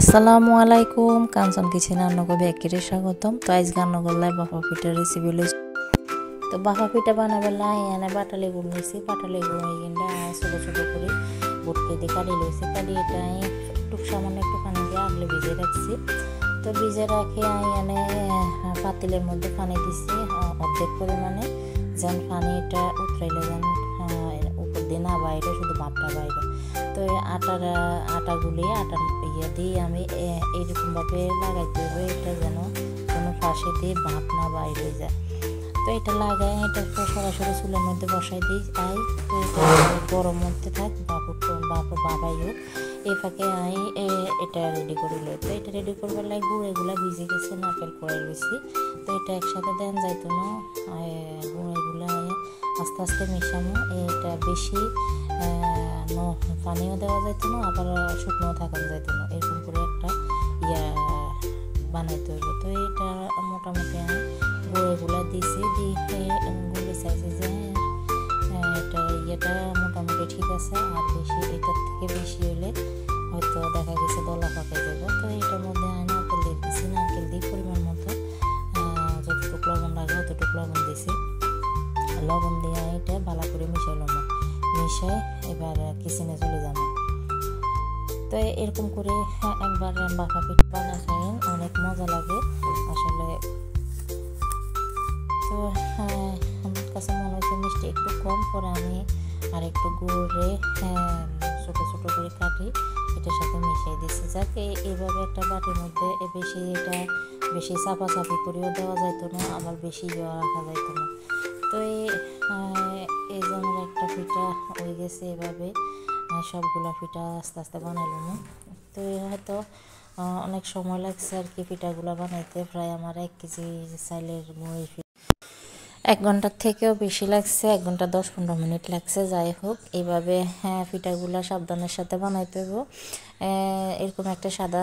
আসসালামু আলাইকুম কাঞ্চন কিচেন রান্নাঘরে একেবারে স্বাগতম। তো আজ রান্নাঘরলায় বাফা পিঠার রেসিপি লইছি। তো বাফা পিঠা বানাবেলায় এনে বাটালি গুড় নিয়েছি। বাটালি গুড় এখানটা ছোটো ছোটো করে বুটকে দিয়ে কাটিয়ে লইছি। কাটিয়ে এটা একটু সামান্য একটু পানি দিয়ে আগলে ভিজিয়ে রাখছি। তো ভিজে রাখে এনে পাতিলের মধ্যে পানি দিছি অর্ধেক পরিমাণে, যেন পানিটা উতরাইলে যেন উপর দিয়ে না বাইরে, শুধু ভাপটা বাইরে। তো আটা গুলিয়ে আটার দিয়ে আমি এইরকমভাবে লাগাইতে হবে, এটা যেন কোনো ফাঁসে দিয়ে ভাপ না বাইরে যায়। তো এটা লাগাই, এটা সরাসরি চুলের মধ্যে বসাই দিই। তো এটা গরম মধ্যে থাক বাবাই হোক, এই ফাঁকে এটা রেডি করে লই। তো এটা রেডি করবার লাগে গুঁড়েগুলা ভিজে গেছে, নারকেল করে রয়েছি। তো এটা একসাথে দেন যাইতো না, গুঁড়েগুলা আস্তে আস্তে মেশানো। এটা বেশি পানিও দেওয়া যাইতো না, আবার শুকনো থাকানো যাইতো না, এরকম করে একটা বানাইতে হইব। তো এটা মোটামুটি আমি গুঁড়েগুলা দিয়েছি, দিয়ে গুঁড়ে চাইছি যে এটা মোটামুটি ঠিক আছে। আর বেশি এটার থেকে বেশি হলে হয়তো দেখা গেছে দলা পাকাই যাবে। তো এটার মধ্যে আমি নারকেল দিয়ে দিচ্ছি, নারকেল দিয়ে পরিমাণ মতো যতটুকু লবণ লাগে অতটুকু লবণ দিয়েছি। লবণ দিয়ে এটা ভালো করে মিশাইলাম, মিশাই এবার কিচেনে চলে যাব। তো এরকম করে একবার বাফা পিঠা বানা খাইন, অনেক মজা লাগে আসলে। তো আমার কাছে মনে হচ্ছে মিষ্টি একটু কম, করে আমি আর একটু গুড়ে ছোটো ছোটো করে কাটি এটার সাথে মিশিয়ে দিচ্ছি, যাতে এইভাবে একটা বাটির মধ্যে বেশি চাপাচাপি করেও দেওয়া যাইতো না, আবার বেশি রাখা যাইতো না। তো এই যে আমার একটা পিঠা হয়ে গেছে। এভাবে সবগুলা পিঠা আস্তে আস্তে বানাইলাম। তো হয়তো অনেক সময় লাগছে আর কি পিঠাগুলো বানাইতে, প্রায় আমার 1 কেজি চাইলের গুঁড়ি 1 ঘন্টার থেকেও বেশি লাগছে, 1 ঘন্টা 10-15 মিনিট লাগছে। যাই হোক, এইভাবে পিঠাগুলো সাবধানের সাথে বানাইতে হইব। এরকম একটা সাদা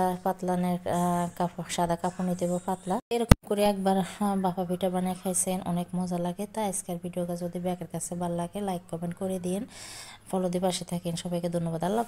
কাপড় নিতে হইব, পাতলা। এরকম করে একবার বাফা পিঠা বানিয়ে খাইছেন, অনেক মজা লাগে। তাই আজকের ভিডিওটা যদি ব্যাকের কাছে ভালো লাগে, লাইক কমেন্ট করে দিন, ফলো দিয়ে পাশে থাকেন। সবাইকে ধন্যবাদ। আল্লাহ।